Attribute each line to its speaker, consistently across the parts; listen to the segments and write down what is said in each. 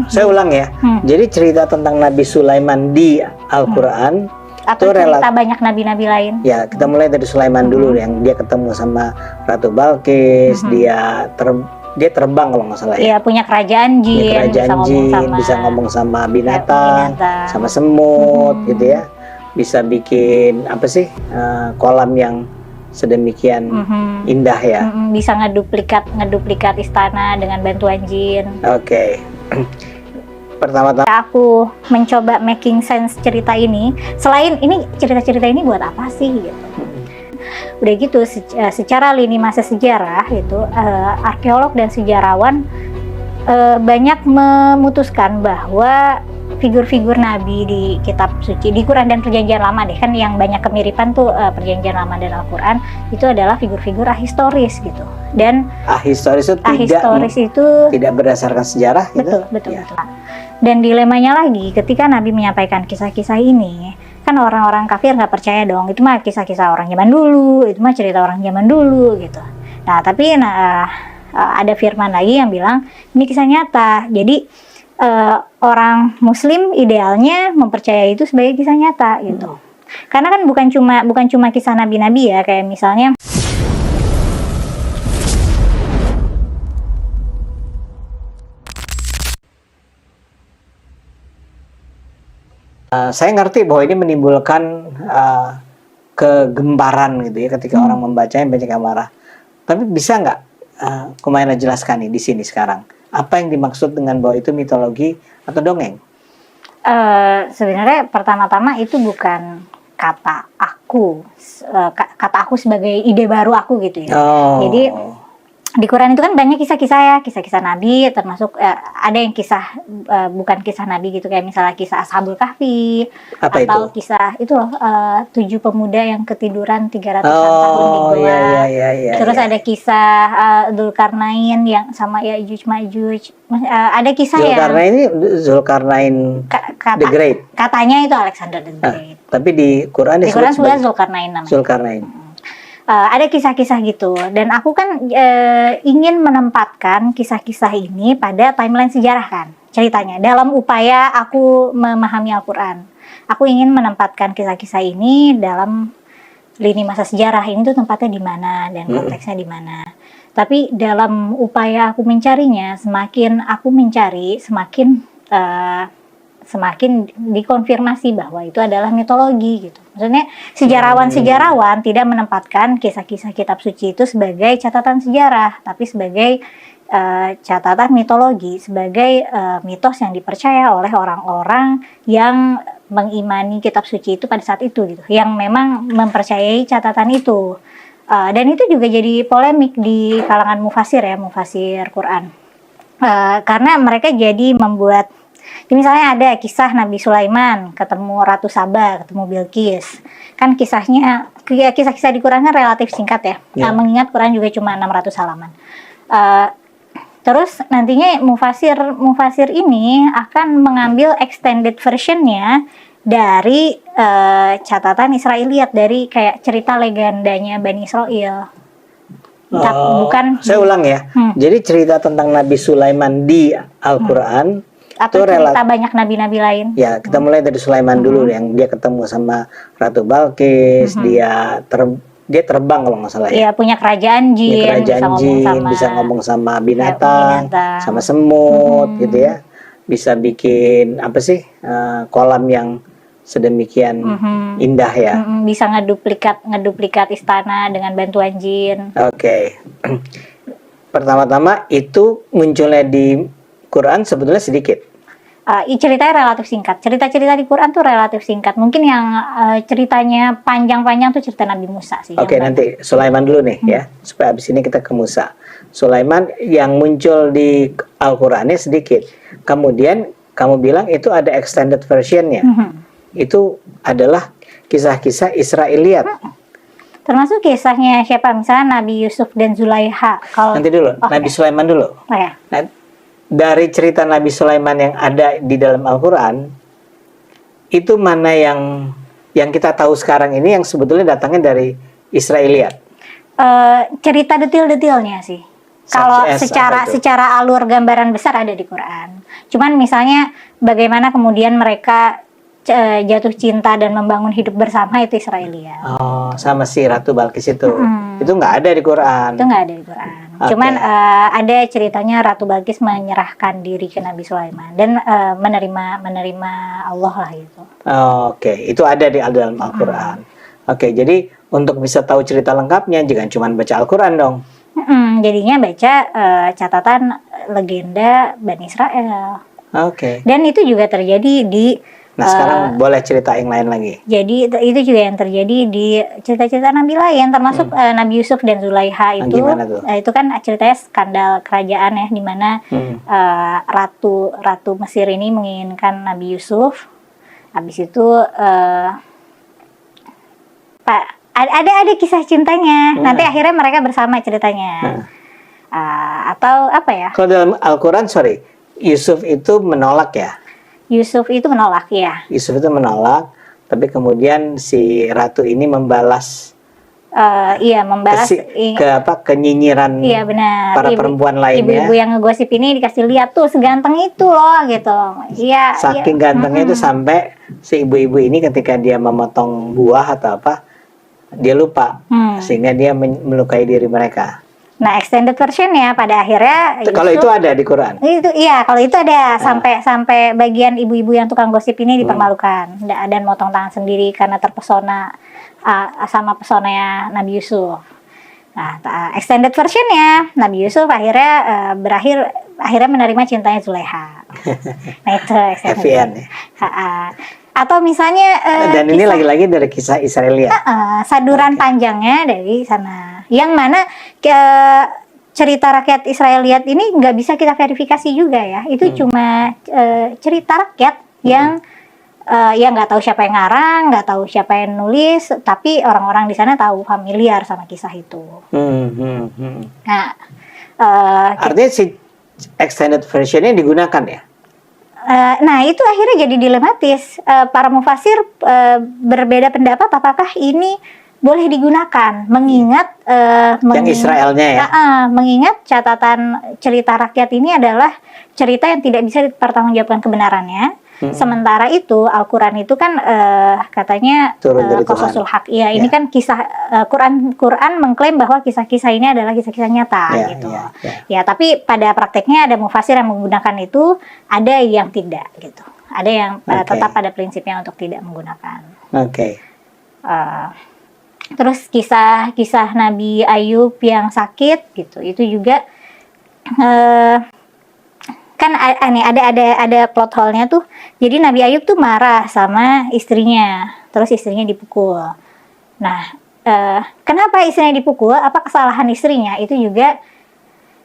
Speaker 1: Saya ulang ya. Jadi cerita tentang Nabi Sulaiman di Al-Quran
Speaker 2: atau cerita banyak nabi-nabi lain.
Speaker 1: Ya, kita mulai dari Sulaiman dulu, yang dia ketemu sama Ratu Balkis, dia terbang kalau nggak salah ya.
Speaker 2: Iya, punya kerajaan jin,
Speaker 1: bisa ngomong sama binatang, sama semut gitu ya. Bisa bikin apa sih, kolam yang sedemikian indah ya.
Speaker 2: Bisa ngeduplikat istana dengan bantuan jin.
Speaker 1: Oke. Pertama-tama
Speaker 2: aku mencoba making sense cerita ini. Selain ini, cerita-cerita ini buat apa sih gitu. Udah gitu, secara lini masa sejarah itu, arkeolog dan sejarawan banyak memutuskan bahwa figur-figur nabi di kitab suci, di Quran dan Perjanjian Lama deh, kan yang banyak kemiripan tuh Perjanjian Lama dan Al-Quran, itu adalah figur-figur ahistoris gitu. Dan
Speaker 1: ahistoris itu tidak berdasarkan sejarah gitu.
Speaker 2: Betul. Dan dilemanya lagi, ketika Nabi menyampaikan kisah-kisah ini, kan orang-orang kafir nggak percaya dong, itu mah kisah-kisah orang zaman dulu, itu mah cerita orang zaman dulu gitu. Nah, tapi ada firman lagi yang bilang ini kisah nyata. Jadi orang Muslim idealnya mempercayai itu sebagai kisah nyata gitu. Karena kan bukan cuma kisah nabi-nabi ya, kayak misalnya
Speaker 1: saya ngerti bahwa ini menimbulkan kegemparan gitu ya ketika orang membacanya, banyak yang marah. Tapi bisa nggak Kumaila jelaskan nih di sini sekarang, apa yang dimaksud dengan bahwa itu mitologi atau dongeng?
Speaker 2: Sebenarnya pertama-tama itu bukan kata aku sebagai ide baru aku gitu ya. Jadi di Quran itu kan banyak kisah-kisah Nabi, termasuk ada yang kisah bukan kisah Nabi gitu, kayak misalnya kisah Ashabul Kahfi, atau kisah itu loh 7 pemuda yang ketiduran 300 tahun di gua. Terus ada kisah Dzulkarnain yang sama Ya'juj Ma'juj. Ada kisah
Speaker 1: Zulkarnain the Great.
Speaker 2: Katanya itu Alexander the Great.
Speaker 1: Tapi di Quran
Speaker 2: sudah Zulkarnain namanya. Ada kisah-kisah gitu, dan aku kan ingin menempatkan kisah-kisah ini pada timeline sejarah kan ceritanya. Dalam upaya aku memahami Al-Quran, aku ingin menempatkan kisah-kisah ini dalam lini masa sejarah. Ini tuh tempatnya di mana dan konteksnya di mana. Tapi dalam upaya aku mencarinya, semakin aku mencari, semakin dikonfirmasi bahwa itu adalah mitologi gitu. Maksudnya sejarawan tidak menempatkan kisah-kisah kitab suci itu sebagai catatan sejarah, tapi sebagai catatan mitologi, sebagai mitos yang dipercaya oleh orang-orang yang mengimani kitab suci itu pada saat itu gitu, yang memang mempercayai catatan itu. Dan itu juga jadi polemik di kalangan mufasir Quran. Karena mereka jadi membuat, misalnya ada kisah Nabi Sulaiman ketemu Ratu Saba, ketemu Bilqis. Kan kisah-kisah di Quran kan relatif singkat ya. Mengingat Quran juga cuma 600 halaman. Terus nantinya mufasir ini akan mengambil extended versionnya dari catatan Israiliyat, dari kayak cerita legendanya Bani Israel.
Speaker 1: Saya ulang ya. Jadi cerita tentang Nabi Sulaiman di Al-Quran
Speaker 2: atau cerita banyak nabi-nabi lain.
Speaker 1: Ya, kita mulai dari Sulaiman dulu, yang dia ketemu sama Ratu Balkis, dia terbang kalau nggak salah ya.
Speaker 2: Iya, punya kerajaan jin,
Speaker 1: bisa ngomong sama binatang, sama semut gitu ya. Bisa bikin apa sih, kolam yang sedemikian indah ya.
Speaker 2: Bisa ngeduplikat istana dengan bantuan jin.
Speaker 1: Oke. Pertama-tama itu munculnya di Quran sebetulnya sedikit.
Speaker 2: Ceritanya relatif singkat. Cerita-cerita di Quran tuh relatif singkat. Mungkin yang ceritanya panjang-panjang tuh cerita Nabi Musa sih.
Speaker 1: Oke, nanti Sulaiman dulu nih ya, supaya abis ini kita ke Musa. Sulaiman yang muncul di Al-Qurannya sedikit. Kemudian kamu bilang itu ada extended versionnya. Itu adalah kisah-kisah Israiliyat.
Speaker 2: Termasuk kisahnya siapa? Misalnya Nabi Yusuf dan Zulaiha.
Speaker 1: Nanti dulu, Nabi Sulaiman dulu. Dari cerita Nabi Sulaiman yang ada di dalam Al-Quran, itu mana yang kita tahu sekarang ini yang sebetulnya datangnya dari Israiliyat?
Speaker 2: Cerita detail-detailnya sih. Kalau
Speaker 1: Such as
Speaker 2: secara
Speaker 1: apa itu?
Speaker 2: secara alur gambaran besar ada di Quran. Cuman misalnya bagaimana kemudian mereka jatuh cinta dan membangun hidup bersama itu Israeliat.
Speaker 1: Oh, sama si Ratu Balkis itu.
Speaker 2: Mm-mm.
Speaker 1: Itu nggak ada di Quran.
Speaker 2: Itu nggak ada di Quran.
Speaker 1: Oke.
Speaker 2: Cuman ada ceritanya Ratu Balkis menyerahkan diri ke Nabi Sulaiman dan menerima Allah lah itu.
Speaker 1: Oke, itu ada di dalam Al-Quran. Oke, jadi untuk bisa tahu cerita lengkapnya jangan cuma baca Al-Quran dong.
Speaker 2: Jadinya baca catatan legenda Bani Israel.
Speaker 1: Oke.
Speaker 2: Dan itu juga terjadi di
Speaker 1: Nah, sekarang boleh cerita yang lain lagi.
Speaker 2: jadi itu juga yang terjadi di cerita-cerita Nabi lain, termasuk Nabi Yusuf dan Zulaiha itu.
Speaker 1: Gimana tuh?
Speaker 2: Itu kan ceritanya skandal kerajaan ya, di mana ratu Mesir ini menginginkan Nabi Yusuf. Habis itu ada kisah cintanya. Nanti akhirnya mereka bersama ceritanya. Atau apa ya?
Speaker 1: Kalau dalam Al-Quran, Yusuf itu menolak ya.
Speaker 2: Yusuf itu menolak ya.
Speaker 1: Yusuf itu menolak, tapi kemudian si ratu ini membalas
Speaker 2: Iya, membalas
Speaker 1: kenyinyiran
Speaker 2: iya, benar.
Speaker 1: para perempuan lainnya.
Speaker 2: Ibu-ibu yang ngegosip ini dikasih lihat tuh seganteng itu loh gitu. Iya.
Speaker 1: Saking gantengnya itu sampai si ibu-ibu ini ketika dia memotong buah atau apa, dia lupa sehingga dia melukai diri mereka.
Speaker 2: Nah, extended version ya pada akhirnya
Speaker 1: Kalau itu ada di Quran.
Speaker 2: Itu iya, kalau itu ada sampai bagian ibu-ibu yang tukang gosip ini dipermalukan dan motong tangan sendiri karena terpesona sama pesonanya Nabi Yusuf. Nah, extended versionnya Nabi Yusuf akhirnya akhirnya menerima cintanya Zulaiha. Nah, itu extended.
Speaker 1: Happy end ya.
Speaker 2: Atau misalnya
Speaker 1: dan ini lagi-lagi dari kisah Israeliat.
Speaker 2: Saduran panjangnya dari sana. Yang mana cerita rakyat Israeliat ini nggak bisa kita verifikasi juga ya. Itu cuma cerita rakyat yang ya nggak tahu siapa yang ngarang, nggak tahu siapa yang nulis, tapi orang-orang di sana tahu, familiar sama kisah itu. Nah,
Speaker 1: artinya si extended versionnya digunakan ya?
Speaker 2: Nah, itu akhirnya jadi dilematis. Para mufasir berbeda pendapat apakah ini boleh digunakan, mengingat
Speaker 1: yang Israelnya ya.
Speaker 2: Mengingat catatan cerita rakyat ini adalah cerita yang tidak bisa dipertanggungjawabkan kebenarannya. Sementara itu Al-Quran itu kan katanya Qasasul Haq. Iya, ini kan kisah Quran mengklaim bahwa kisah-kisah ini adalah kisah-kisah nyata gitu. Ya, tapi pada prakteknya ada mufasir yang menggunakan itu, ada yang tidak gitu. Ada yang tetap pada prinsipnya untuk tidak menggunakan. Terus kisah Nabi Ayub yang sakit gitu, itu juga kan ada plot hole-nya tuh. Jadi Nabi Ayub tuh marah sama istrinya, terus istrinya dipukul. Nah, kenapa istrinya dipukul? Apa kesalahan istrinya? Itu juga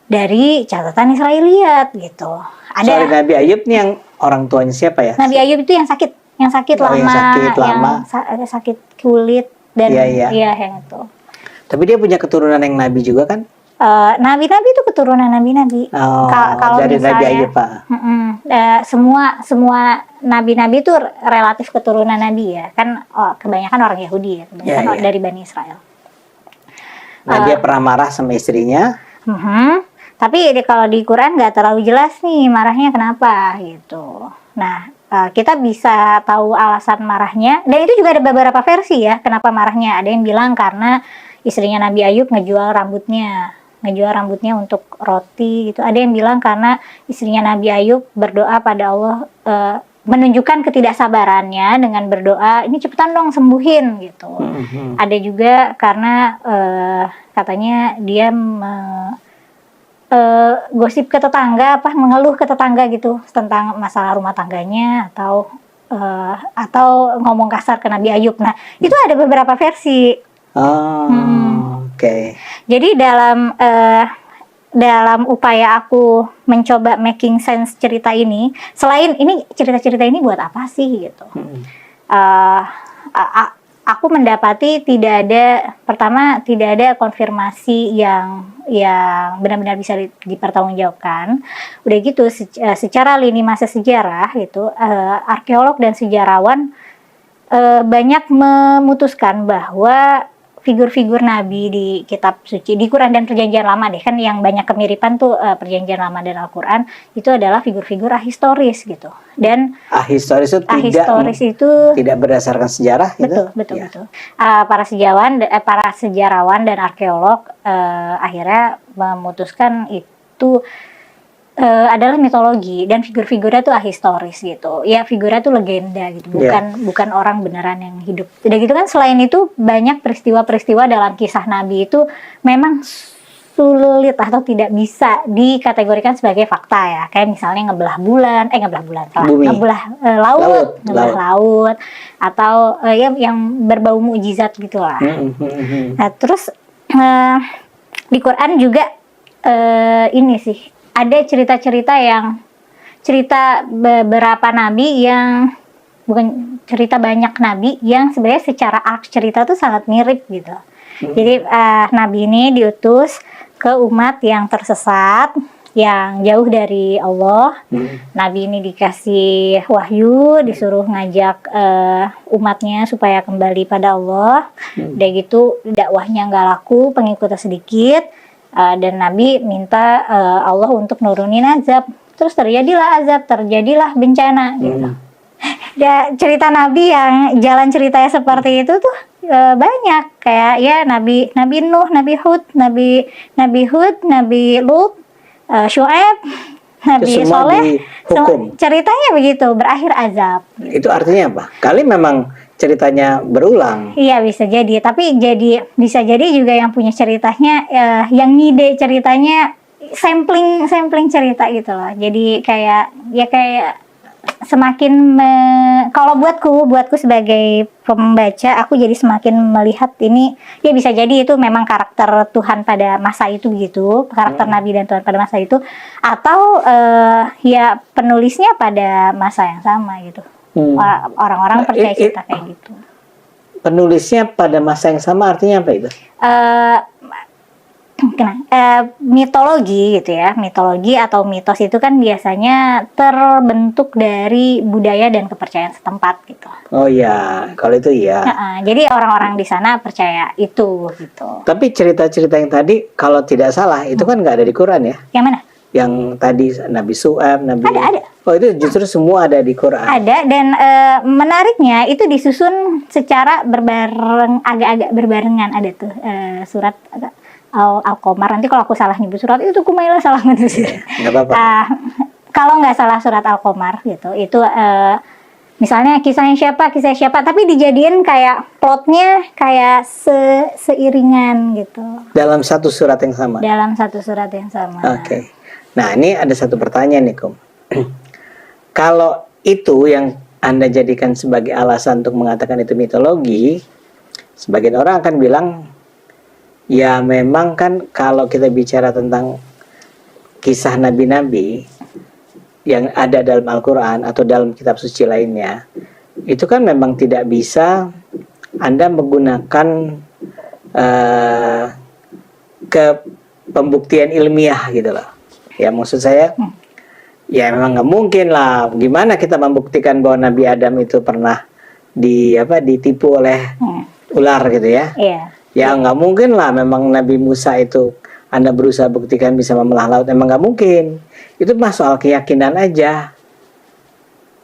Speaker 2: dari catatan Israeliat gitu.
Speaker 1: Ada Nabi Ayub nih yang orang tuanya siapa ya?
Speaker 2: Nabi Ayub itu yang sakit lama, yang sakit kulit dan yang itu.
Speaker 1: Tapi dia punya keturunan yang nabi juga kan?
Speaker 2: Nabi-nabi itu keturunan nabi-nabi. Kalau
Speaker 1: dari
Speaker 2: misalnya,
Speaker 1: Nabi Ayub, Pak.
Speaker 2: semua nabi-nabi itu relatif keturunan nabi ya. Kan kebanyakan orang Yahudi ya, kebanyakan dari Bani Israel.
Speaker 1: Nah, dia pernah marah sama istrinya.
Speaker 2: Tapi kalau di Quran nggak terlalu jelas nih marahnya kenapa gitu. Nah, kita bisa tahu alasan marahnya, dan itu juga ada beberapa versi ya kenapa marahnya. Ada yang bilang karena istrinya Nabi Ayub ngejual rambutnya untuk roti gitu. Ada yang bilang karena istrinya Nabi Ayub berdoa pada Allah, menunjukkan ketidaksabarannya dengan berdoa, ini cepetan dong sembuhin gitu. Ada juga karena katanya dia gosip ke tetangga, mengeluh ke tetangga gitu tentang masalah rumah tangganya, atau ngomong kasar ke Nabi Ayub. Nah, itu ada beberapa versi. Jadi dalam upaya aku mencoba making sense cerita ini, selain ini cerita-cerita ini buat apa sih gitu, aku mendapati tidak ada konfirmasi yang benar-benar bisa dipertanggungjawabkan. Udah gitu secara lini masa sejarah gitu, arkeolog dan sejarawan banyak memutuskan bahwa figur-figur nabi di kitab suci, di Quran dan Perjanjian Lama deh, kan yang banyak kemiripan tuh Perjanjian Lama dan Al-Quran, itu adalah figur-figur ahistoris gitu. Dan
Speaker 1: Ahistoris itu
Speaker 2: ahistoris itu
Speaker 1: tidak berdasarkan sejarah gitu.
Speaker 2: Betul. Para sejarawan dan arkeolog akhirnya memutuskan itu adalah mitologi, dan figur-figurnya tuh ahistoris gitu. Ya, figurnya tuh legenda gitu, bukan orang beneran yang hidup. Udah gitu kan, selain itu banyak peristiwa-peristiwa dalam kisah Nabi itu memang sulit atau tidak bisa dikategorikan sebagai fakta ya. Kayak misalnya ngebelah laut, atau yang berbau mukjizat gitulah. Nah, terus di Quran juga ini sih, ada cerita beberapa nabi yang, bukan cerita, banyak nabi yang sebenarnya secara arc cerita tuh sangat mirip gitu. Jadi nabi ini diutus ke umat yang tersesat, yang jauh dari Allah. Nabi ini dikasih wahyu, disuruh ngajak umatnya supaya kembali pada Allah. Udah gitu dakwahnya nggak laku, pengikutnya sedikit. Dan Nabi minta Allah untuk nurunin azab. Terus terjadilah azab, terjadilah bencana gitu. Ya, cerita Nabi yang jalan ceritanya seperti itu tuh banyak. Kayak ya Nabi Nuh, Nabi Hud, Nabi Lut, Syuaib, Nabi Soleh, ceritanya begitu, berakhir azab.
Speaker 1: Itu artinya apa? Kali memang ceritanya berulang.
Speaker 2: Iya, bisa jadi, tapi bisa jadi juga yang punya ceritanya, yang ngide ceritanya sampling cerita gitu loh. Jadi kayak semakin kalau buatku sebagai pembaca, aku jadi semakin melihat ini, ya bisa jadi itu memang karakter Tuhan pada masa itu gitu, karakter Nabi dan Tuhan pada masa itu, atau ya penulisnya pada masa yang sama gitu. Orang-orang percaya cerita kayak gitu.
Speaker 1: Penulisnya pada masa yang sama artinya apa itu?
Speaker 2: Mitologi gitu ya, mitologi atau mitos itu kan biasanya terbentuk dari budaya dan kepercayaan setempat gitu.
Speaker 1: Oh ya, kalau itu iya.
Speaker 2: Jadi orang-orang di sana percaya itu gitu.
Speaker 1: Tapi cerita-cerita yang tadi kalau tidak salah itu kan nggak ada di Quran ya?
Speaker 2: Yang mana?
Speaker 1: Yang tadi Nabi Su'aib,
Speaker 2: Ada.
Speaker 1: Oh, itu justru semua ada di Quran.
Speaker 2: Ada, dan menariknya itu disusun secara agak-agak berbarengan. Ada tuh surat Al-Qamar. Nanti kalau aku salah nyebut surat itu Kumaila salah nyebut.
Speaker 1: Nggak apa-apa.
Speaker 2: Kalau nggak salah surat Al-Qamar gitu, itu misalnya kisahnya siapa, tapi dijadiin kayak plotnya kayak seiringan gitu.
Speaker 1: Dalam satu surat yang sama.
Speaker 2: Oke.
Speaker 1: Nah, ini ada satu pertanyaan nih, Kom. Kalau itu yang Anda jadikan sebagai alasan untuk mengatakan itu mitologi, sebagian orang akan bilang, ya memang kan kalau kita bicara tentang kisah nabi-nabi yang ada dalam Al-Quran atau dalam kitab suci lainnya, itu kan memang tidak bisa Anda menggunakan ke pembuktian ilmiah gitu loh. Ya, maksud saya, ya memang nggak mungkin lah. Gimana kita membuktikan bahwa Nabi Adam itu pernah ditipu oleh ular gitu ya? Ya nggak mungkin lah. Memang Nabi Musa itu Anda berusaha buktikan bisa membelah laut, emang nggak mungkin. Itu mah soal keyakinan aja.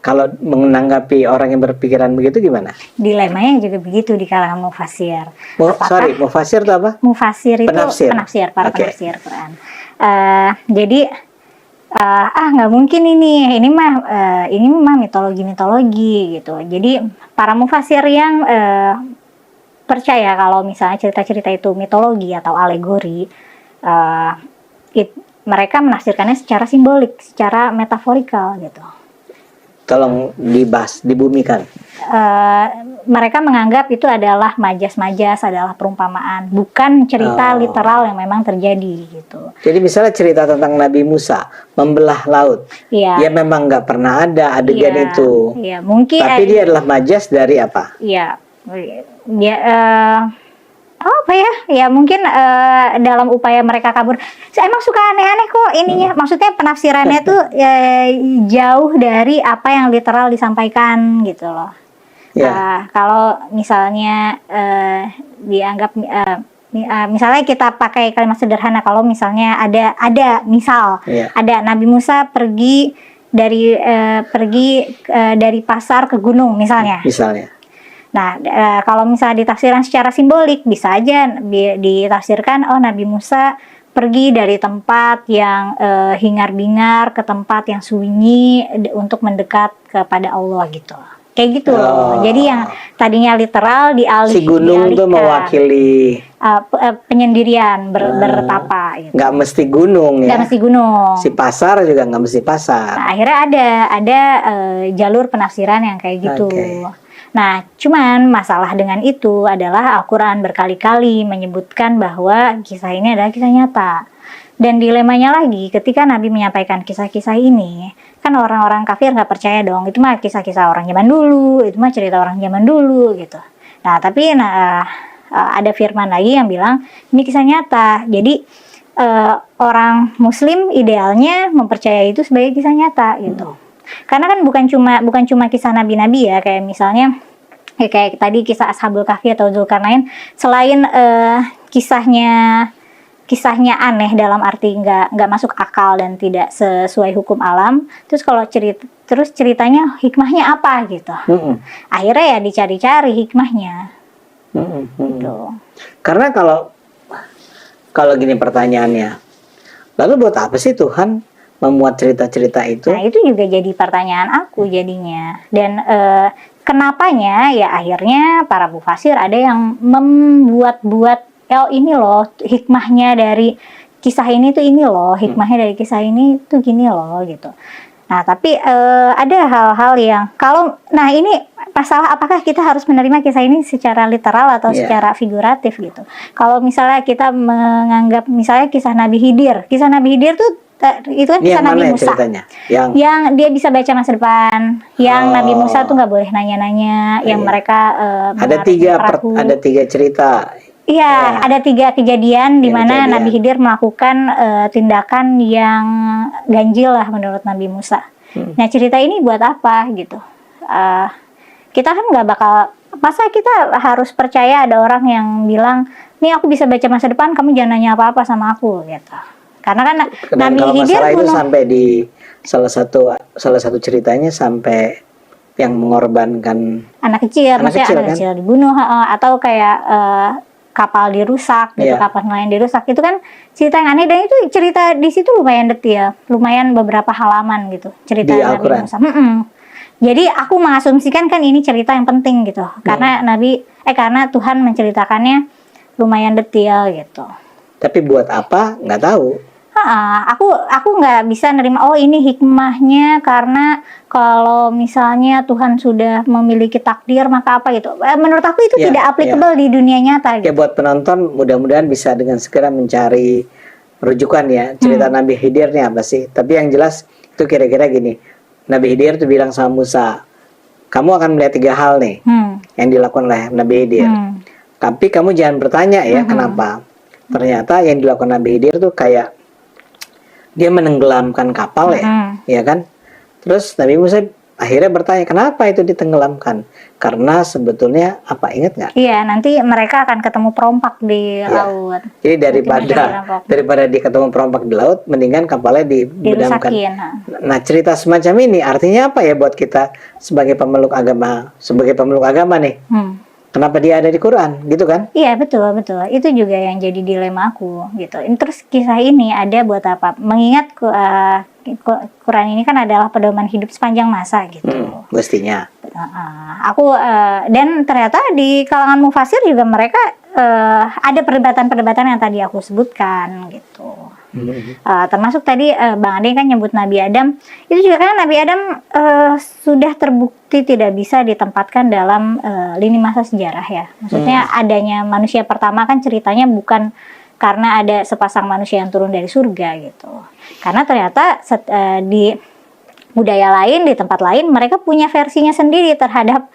Speaker 1: Kalau menanggapi orang yang berpikiran begitu gimana?
Speaker 2: Dilemanya juga begitu di kalangan mufasir.
Speaker 1: Mufasir itu apa?
Speaker 2: Mufasir itu penafsir, para penafsir Quran. Jadi nggak mungkin ini mah mitologi gitu. Jadi para mufasir yang percaya kalau misalnya cerita-cerita itu mitologi atau alegori, mereka menafsirkannya secara simbolik, secara metaforikal gitu.
Speaker 1: Tolong dibahas, dibumikan.
Speaker 2: Mereka menganggap itu adalah majas-majas, adalah perumpamaan, bukan cerita literal yang memang terjadi gitu.
Speaker 1: Jadi misalnya cerita tentang Nabi Musa membelah laut, ya memang nggak pernah ada adegan itu.
Speaker 2: Iya, mungkin.
Speaker 1: Tapi dia adalah majas dari apa?
Speaker 2: Iya, apa ya? Ya mungkin dalam upaya mereka kabur. Saya emang suka aneh-aneh kok ininya. Maksudnya penafsirannya tuh jauh dari apa yang literal disampaikan gitu loh.
Speaker 1: Ya.
Speaker 2: Kalau misalnya dianggap misalnya kita pakai kalimat sederhana, kalau misalnya ada misal
Speaker 1: Ya.
Speaker 2: ada Nabi Musa pergi dari pasar ke gunung misalnya.
Speaker 1: Misalnya.
Speaker 2: Nah, kalau misalnya ditafsirkan secara simbolik, bisa aja ditafsirkan, oh Nabi Musa pergi dari tempat yang hingar-bingar ke tempat yang sunyi untuk mendekat kepada Allah gitu. Kayak gitu loh. Jadi yang tadinya literal
Speaker 1: Si gunung tuh
Speaker 2: dialihkan.
Speaker 1: mewakili
Speaker 2: Penyendirian, bertapa gitu.
Speaker 1: nggak mesti gunung ya.
Speaker 2: Nggak mesti gunung.
Speaker 1: Si pasar juga nggak mesti pasar.
Speaker 2: Nah, akhirnya ada jalur penafsiran yang kayak gitu.
Speaker 1: Oke.
Speaker 2: Nah, cuman masalah dengan itu adalah Al-Quran berkali-kali menyebutkan bahwa kisah ini adalah kisah nyata. Dan dilemanya lagi, ketika Nabi menyampaikan kisah-kisah ini, kan orang-orang kafir nggak percaya dong, itu mah kisah-kisah orang zaman dulu, itu mah cerita orang zaman dulu gitu. Nah, tapi ada firman lagi yang bilang, ini kisah nyata. Jadi, orang muslim idealnya mempercayai itu sebagai kisah nyata gitu. Karena kan bukan cuma kisah nabi-nabi ya, kayak misalnya kayak tadi kisah Ashabul Kahfi atau Zulkarnain, selain kisahnya aneh dalam arti nggak masuk akal dan tidak sesuai hukum alam, terus kalau ceritanya hikmahnya apa gitu. Akhirnya ya dicari-cari hikmahnya. Gitu.
Speaker 1: Karena kalau gini pertanyaannya, lalu buat apa sih Tuhan memuat cerita-cerita itu?
Speaker 2: Nah, itu juga jadi pertanyaan aku jadinya. Dan kenapanya ya akhirnya para mufasir ada yang membuat-buat, oh ini loh hikmahnya dari kisah ini tuh ini loh, hikmahnya dari kisah ini tuh gini loh gitu. Nah, tapi ada hal-hal yang nah ini masalah apakah kita harus menerima kisah ini secara literal atau secara figuratif gitu. Kalau misalnya kita menganggap misalnya kisah Nabi Khidir tuh itu kan kisah Nabi Musa yang dia bisa baca masa depan, yang Nabi Musa tuh nggak boleh nanya-nanya, yang mereka
Speaker 1: ada tiga cerita.
Speaker 2: Iya, ada 3 kejadian di mana Nabi Khidir melakukan tindakan yang ganjil lah menurut Nabi Musa. Nah, cerita ini buat apa gitu? Kita kan nggak bakal, masa kita harus percaya ada orang yang bilang, nih aku bisa baca masa depan, kamu jangan nanya apa-apa sama aku gitu. Karena kan Nabi Khidir
Speaker 1: itu sampai di salah satu ceritanya sampai yang mengorbankan
Speaker 2: anak kecil dibunuh, atau kayak kapal dirusak gitu, kapal nelayan dirusak, itu kan cerita yang aneh, dan itu cerita di situ lumayan detail, lumayan beberapa halaman gitu cerita Nabi Musa. Jadi aku mengasumsikan kan ini cerita yang penting gitu, karena karena Tuhan menceritakannya lumayan detail gitu.
Speaker 1: Tapi buat apa nggak tahu.
Speaker 2: Aku nggak bisa nerima, oh ini hikmahnya karena kalau misalnya Tuhan sudah memiliki takdir maka apa gitu. Menurut aku itu tidak applicable di dunia nyata gitu.
Speaker 1: Ya buat penonton mudah-mudahan bisa dengan segera mencari rujukan ya cerita Nabi Khidir nih apa sih. Tapi yang jelas itu kira-kira gini, Nabi Khidir tuh bilang sama Musa, kamu akan melihat 3 hal nih yang dilakukan oleh Nabi Khidir. Tapi kamu jangan bertanya ya kenapa. Ternyata yang dilakukan Nabi Khidir tuh kayak dia menenggelamkan kapal ya kan? Terus Nabi Musa akhirnya bertanya, kenapa itu ditenggelamkan? Karena sebetulnya apa, ingat nggak?
Speaker 2: Iya, nanti mereka akan ketemu perompak di laut.
Speaker 1: Jadi daripada dia ketemu perompak di laut, mendingan kapalnya dibenamkan. Nah, cerita semacam ini artinya apa ya buat kita sebagai pemeluk agama nih? Kenapa dia ada di Quran, gitu kan?
Speaker 2: Iya, betul. Itu juga yang jadi dilema aku, gitu. Terus kisah ini ada buat apa? Mengingat Quran ini kan adalah pedoman hidup sepanjang masa, gitu.
Speaker 1: Mestinya.
Speaker 2: Dan ternyata di kalangan mufasir juga mereka ada perdebatan-perdebatan yang tadi aku sebutkan, gitu. Termasuk tadi Bang Ade kan nyebut Nabi Adam, itu juga kan Nabi Adam sudah terbukti tidak bisa ditempatkan dalam lini masa sejarah ya. Maksudnya adanya manusia pertama kan ceritanya bukan karena ada sepasang manusia yang turun dari surga gitu. Karena ternyata di budaya lain, di tempat lain mereka punya versinya sendiri terhadap